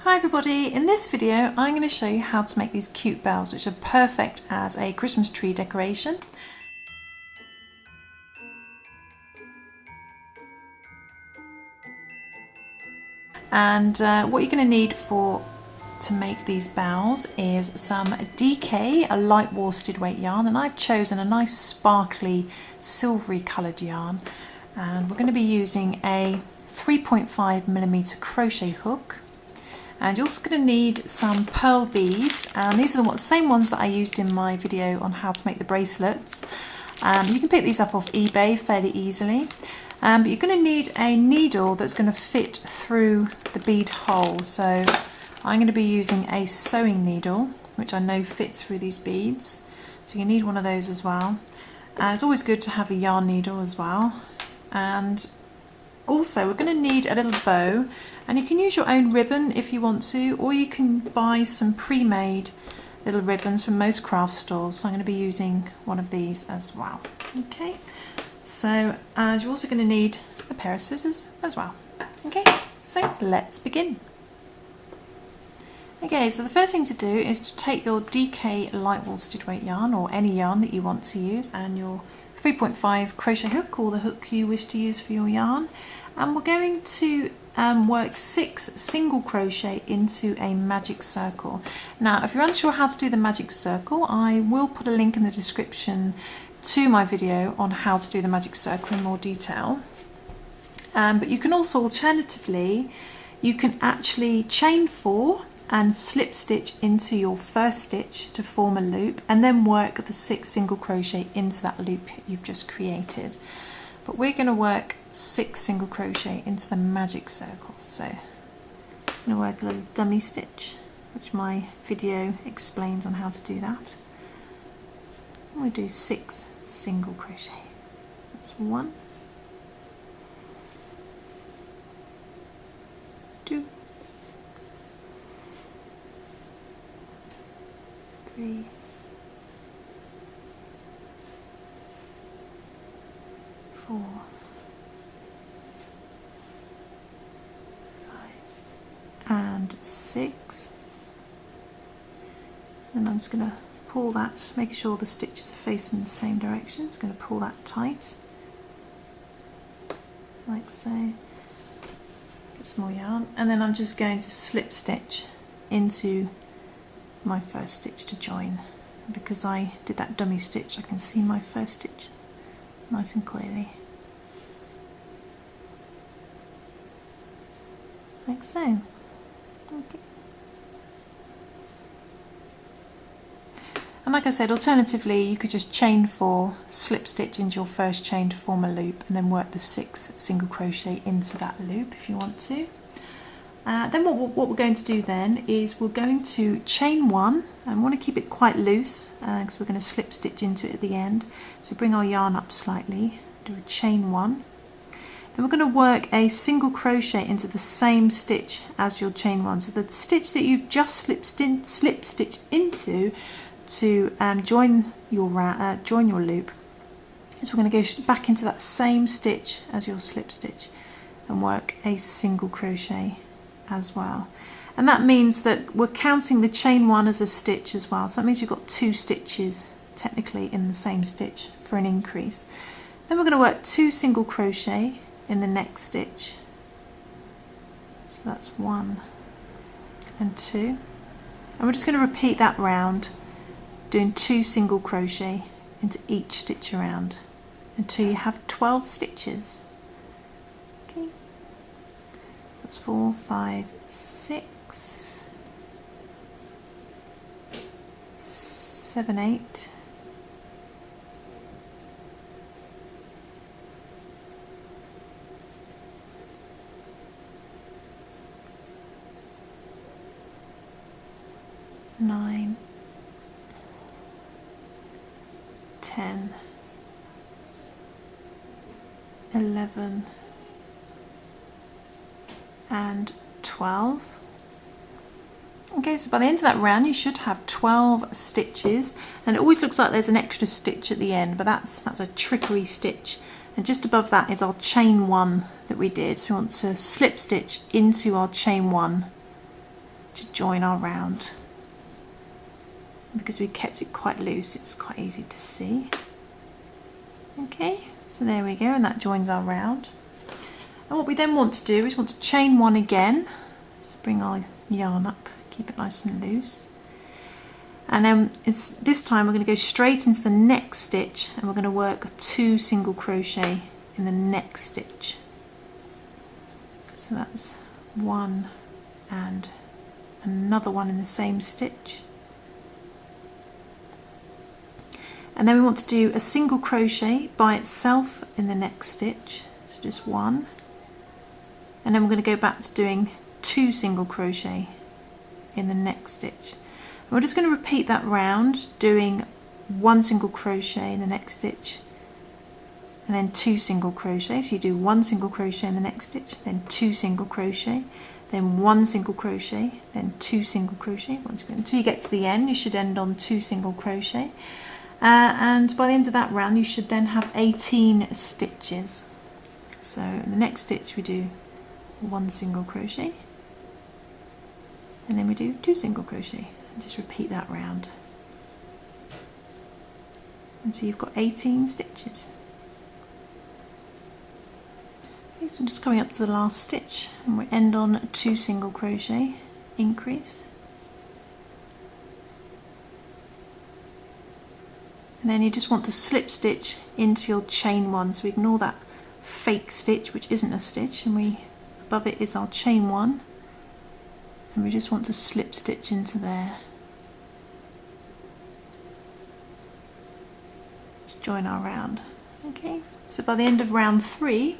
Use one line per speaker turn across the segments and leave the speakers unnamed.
Hi everybody, in this video I'm going to show you how to make these cute bells which are perfect as a Christmas tree decoration. And what you're going to need to make these bells is some DK, a light worsted weight yarn, and I've chosen a nice sparkly silvery coloured yarn, and we're going to be using a 3.5mm crochet hook. And you're also going to need some pearl beads, and these are the same ones that I used in my video on how to make the bracelets. You can pick these up off eBay fairly easily, but you're going to need a needle that's going to fit through the bead hole. So I'm going to be using a sewing needle, which I know fits through these beads, so you need one of those as well. And it's always good to have a yarn needle as well. And also we're going to need a little bow, and you can use your own ribbon if you want to, or you can buy some pre-made little ribbons from most craft stores. So I'm going to be using one of these as well. Okay, so you're also going to need a pair of scissors as well. Okay, so let's begin. Okay, so the first thing to do is to take your DK light worsted weight yarn, or any yarn that you want to use, and your 3.5 crochet hook, or the hook you wish to use for your yarn, and we're going to work 6 single crochet into a magic circle. Now if you're unsure how to do the magic circle, I will put a link in the description to my video on how to do the magic circle in more detail. But you can also alternatively, you can actually chain 4 and slip stitch into your first stitch to form a loop, and then work the 6 single crochet into that loop you've just created. But we're going to work 6 single crochet into the magic circle. So I'm just going to work a little dummy stitch, which my video explains on how to do that. And we'll do 6 single crochet. That's 1, 2, 3, 4, 5 and 6, and I'm just going to pull that, make sure the stitches are facing the same direction. Just going to pull that tight like so. Get some more yarn, and then I'm just going to slip stitch into my first stitch to join. Because I did that dummy stitch, I can see my first stitch nice and clearly, like so. Okay. And like I said, alternatively you could just chain 4, slip stitch into your first chain to form a loop, and then work the 6 single crochet into that loop if you want to. Then what we're going to do then is we're going to chain 1, and we want to keep it quite loose because we're going to slip stitch into it at the end. So bring our yarn up slightly, do a chain 1. Then we're going to work a single crochet into the same stitch as your chain 1. So the stitch that you've just slip stitched into to join your loop, is we're going to go back into that same stitch as your slip stitch and work a single crochet as well. And that means that we're counting the chain 1 as a stitch as well, so that means you've got 2 stitches technically in the same stitch for an increase. Then we're going to work 2 single crochet in the next stitch, so that's 1 and 2, and we're just going to repeat that round, doing 2 single crochet into each stitch around until you have 12 stitches. Okay, that's 4, 5, 6, 7, 8, 9, 10, 11 and 12. Okay, so by the end of that round you should have 12 stitches, and it always looks like there's an extra stitch at the end, but that's a trickery stitch. And just above that is our chain 1 that we did. So we want to slip stitch into our chain 1 to join our round. Because we kept it quite loose, it's quite easy to see. Okay, so there we go, and that joins our round. And what we then want to do is want to chain one again. So bring our yarn up, keep it nice and loose. And then this time we're going to go straight into the next stitch, and we're going to work 2 single crochet in the next stitch. So that's 1 and another one in the same stitch. And then we want to do a single crochet by itself in the next stitch, so just 1. And then we're going to go back to doing 2 single crochet in the next stitch. And we're just going to repeat that round, doing 1 single crochet in the next stitch, and then 2 single crochet. So you do 1 single crochet in the next stitch, then 2 single crochet, then 1 single crochet, then 2 single crochet. Once again, until you get to the end, you should end on 2 single crochet. And by the end of that round you should then have 18 stitches. So in the next stitch we do 1 single crochet, and then we do 2 single crochet, and just repeat that round. And so you've got 18 stitches. Okay, so I'm just coming up to the last stitch, and we end on 2 single crochet, increase. And then you just want to slip stitch into your chain 1, so ignore that fake stitch which isn't a stitch, and above it is our chain 1, and we just want to slip stitch into there to join our round. Okay, so by the end of round 3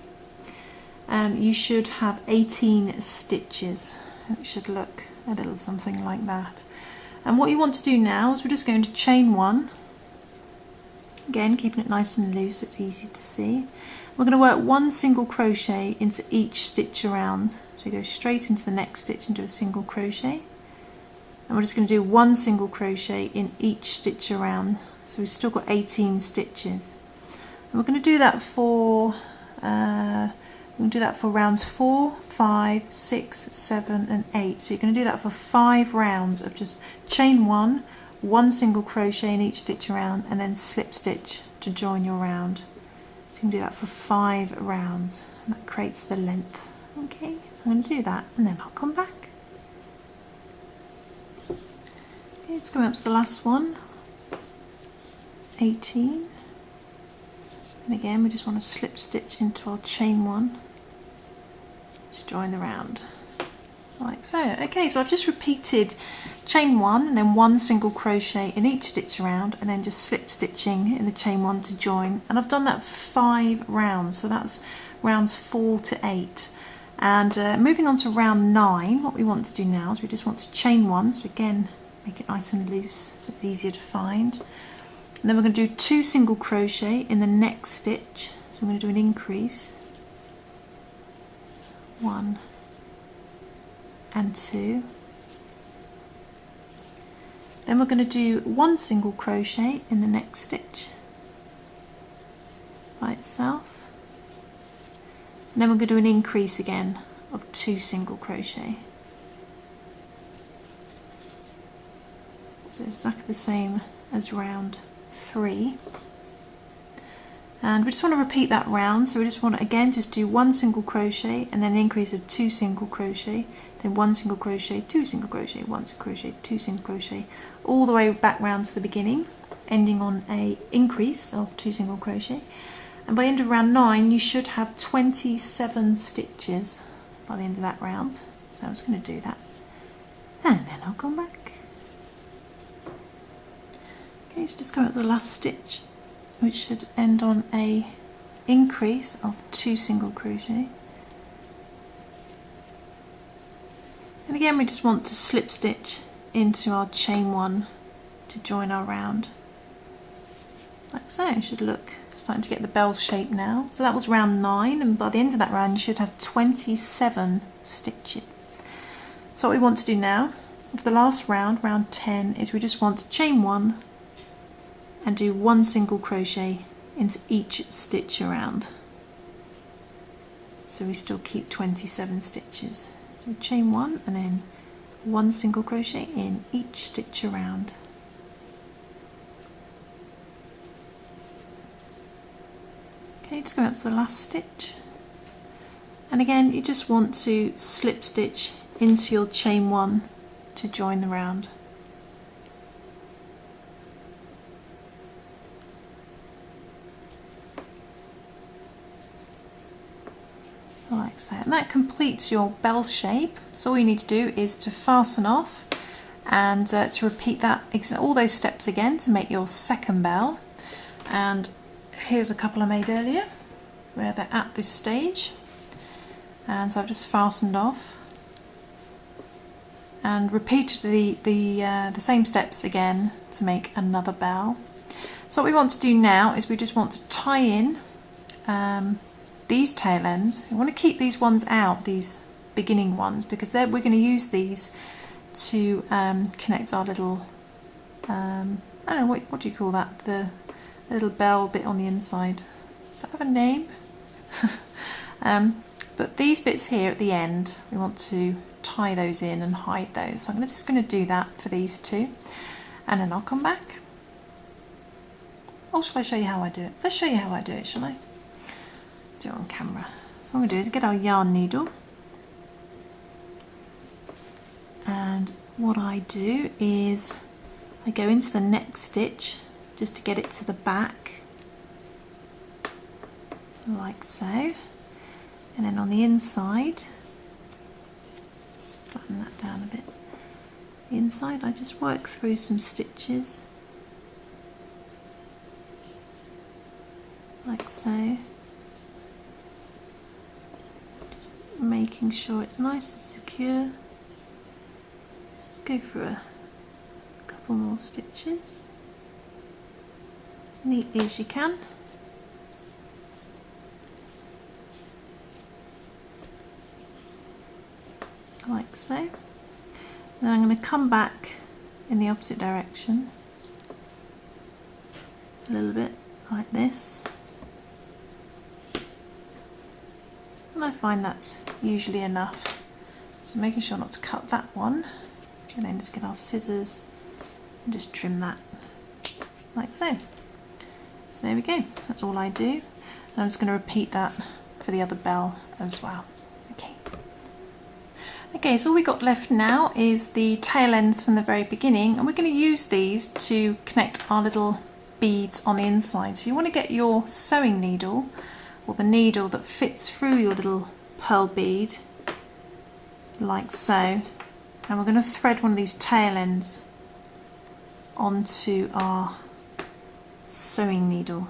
you should have 18 stitches. It should look a little something like that. And what you want to do now is we're just going to chain 1. Again, keeping it nice and loose so it's easy to see. We're going to work 1 single crochet into each stitch around. So we go straight into the next stitch and do a single crochet. And we're just going to do 1 single crochet in each stitch around. So we've still got 18 stitches. And we're going to do that for rounds 4, 5, 6, 7 and 8. So you're going to do that for 5 rounds of just chain 1, 1 single crochet in each stitch around, and then slip stitch to join your round. So you can do that for 5 rounds, and that creates the length. Okay, so I'm going to do that, and then I'll come back. Okay, it's coming up to the last one, 18. And again, we just want to slip stitch into our chain 1 to join the round. Like so. Okay, so I've just repeated chain 1 and then 1 single crochet in each stitch around, and then just slip stitching in the chain 1 to join, and I've done that for 5 rounds, so that's rounds 4 to 8. And moving on to round 9, what we want to do now is we just want to chain 1, so again make it nice and loose so it's easier to find, and then we're going to do 2 single crochet in the next stitch. So we're going to do an increase, 1 and 2. Then we're going to do 1 single crochet in the next stitch by itself, and then we're going to do an increase again of 2 single crochet. So exactly the same as round 3. And we just want to repeat that round, so we just want to again just do 1 single crochet and then an increase of 2 single crochet, then 1 single crochet, 2 single crochet, 1 single crochet, 2 single crochet, all the way back round to the beginning, ending on a increase of 2 single crochet. And by the end of round 9 you should have 27 stitches by the end of that round. So I'm just going to do that, and then I'll come back. Okay, so just go up to the last stitch, which should end on a increase of 2 single crochet. And again we just want to slip stitch into our chain 1 to join our round. Like so, it should look starting to get the bell shape now. So that was round 9, and by the end of that round you should have 27 stitches. So what we want to do now for the last round, round 10, is we just want to chain 1 and do 1 single crochet into each stitch around. So we still keep 27 stitches. So chain 1 and then 1 single crochet in each stitch around. Okay, just going up to the last stitch, and again you just want to slip stitch into your chain 1 to join the round. Like so, and that completes your bell shape. So all you need to do is to fasten off and to repeat that all those steps again to make your second bell. And here's a couple I made earlier where they're at this stage, and so I've just fastened off and repeated the same steps again to make another bell. So what we want to do now is we just want to tie in these tail ends. We want to keep these ones out, these beginning ones, because we're going to use these to connect our little, I don't know, what do you call that? The little bell bit on the inside. Does that have a name? But these bits here at the end, we want to tie those in and hide those. So I'm just going to do that for these two, and then I'll come back. Or shall I show you how I do it? Let's show you how I do it, shall I? Do it on camera. So what I'm going to do is get our yarn needle, and what I do is I go into the next stitch just to get it to the back, like so, and then on the inside, let's flatten that down a bit, the inside I just work through some stitches like so, just making sure it's nice and secure. Just go through a couple more stitches as neatly as you can. Like so. Then I'm going to come back in the opposite direction a little bit like this, and I find that's usually enough. So making sure not to cut that one, and then just get our scissors and just trim that like so. So there we go, that's all I do, and I'm just going to repeat that for the other bell as well. Okay, so all we got left now is the tail ends from the very beginning, and we're going to use these to connect our little beads on the inside. So you want to get your sewing needle, or the needle that fits through your little pearl bead, like so, and we're going to thread one of these tail ends onto our sewing needle.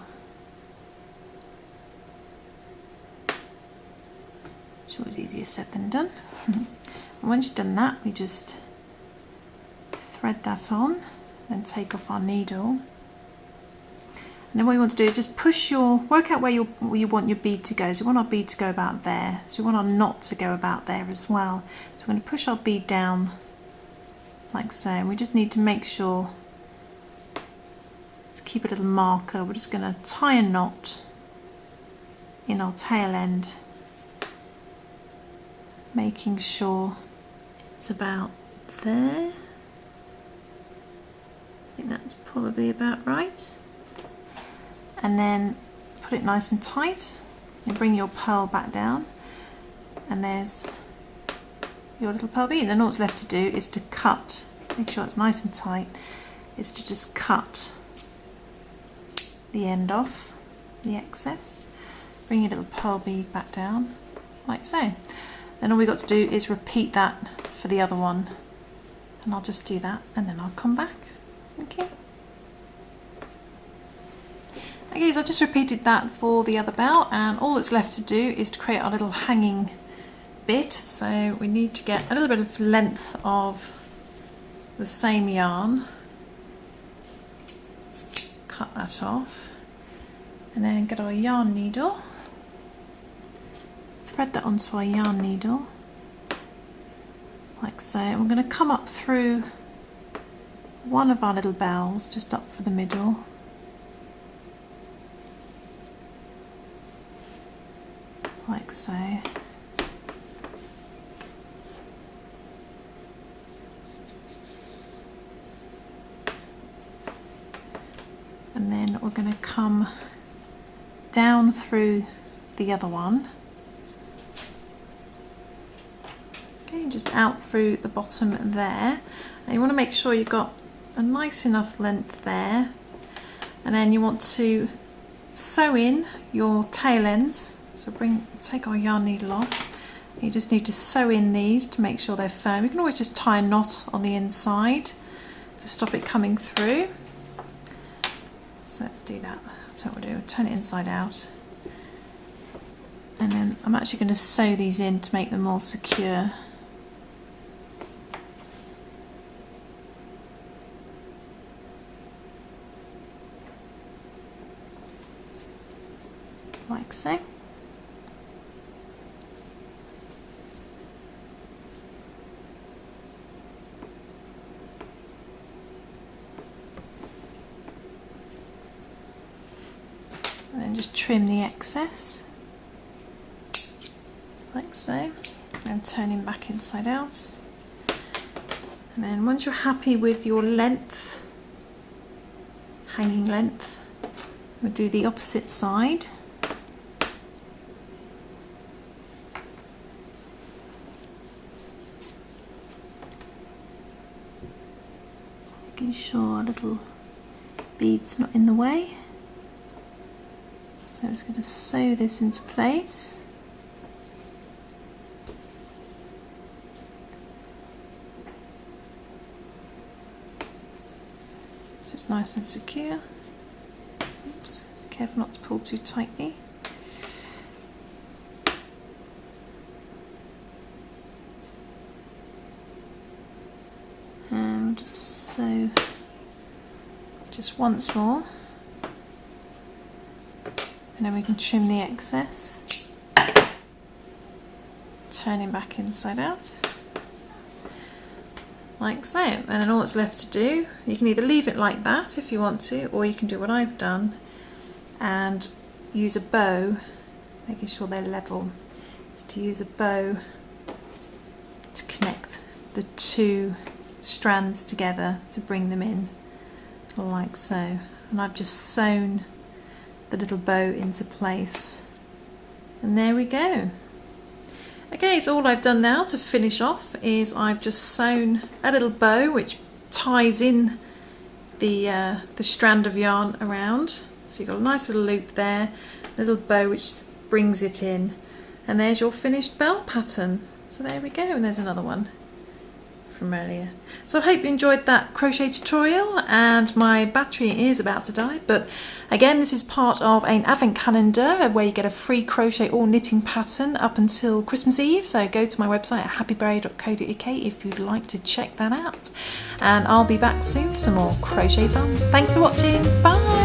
It's always easier said than done. And once you've done that, we just thread that on and take off our needle. And then what you want to do is just work out where you want your bead to go. So we want our bead to go about there. So we want our knot to go about there as well. So we're going to push our bead down like so. And we just need to make sure to keep a little marker. We're just going to tie a knot in our tail end, making sure it's about there. I think that's probably about right. And then put it nice and tight and bring your pearl back down, and there's your little pearl bead. Then all that's left to do is to cut, make sure it's nice and tight, is to just cut the end off, the excess, bring your little pearl bead back down like so. Then all we got to do is repeat that for the other one, and I'll just do that and then I'll come back. Okay. Okay, so I just repeated that for the other bell, and all that's left to do is to create our little hanging bit. So we need to get a little bit of length of the same yarn. Let's cut that off, and then get our yarn needle, thread that onto our yarn needle like so, and we're going to come up through one of our little bells just up for the middle, like so, then we're going to come down through the other one. Okay, just out through the bottom there. And you want to make sure you've got a nice enough length there. And then you want to sew in your tail ends. So take our yarn needle off. You just need to sew in these to make sure they're firm. You can always just tie a knot on the inside to stop it coming through. So let's do that. That's what we'll do. Turn it inside out. And then I'm actually going to sew these in to make them more secure. Like so. And then just trim the excess, like so, and turning back inside out. And then once you're happy with your length, hanging length, we'll do the opposite side. Making sure our little bead's not in the way. So I'm just going to sew this into place. So it's nice and secure. Oops, careful not to pull too tightly. And just sew just once more. And then we can trim the excess, turning back inside out, like so. And then all that's left to do, you can either leave it like that if you want to, or you can do what I've done and use a bow, making sure they're level, is to use a bow to connect the two strands together to bring them in, like so. And I've just sewn the little bow into place, and there we go. Okay, so all I've done now to finish off is I've just sewn a little bow which ties in the strand of yarn around. So you've got a nice little loop there, a little bow which brings it in, and there's your finished bell pattern. So there we go, and there's another one from earlier. So I hope you enjoyed that crochet tutorial, and my battery is about to die, but again, this is part of an advent calendar where you get a free crochet or knitting pattern up until Christmas Eve. So go to my website at happyberry.co.uk if you'd like to check that out, and I'll be back soon for some more crochet fun. Thanks for watching. Bye.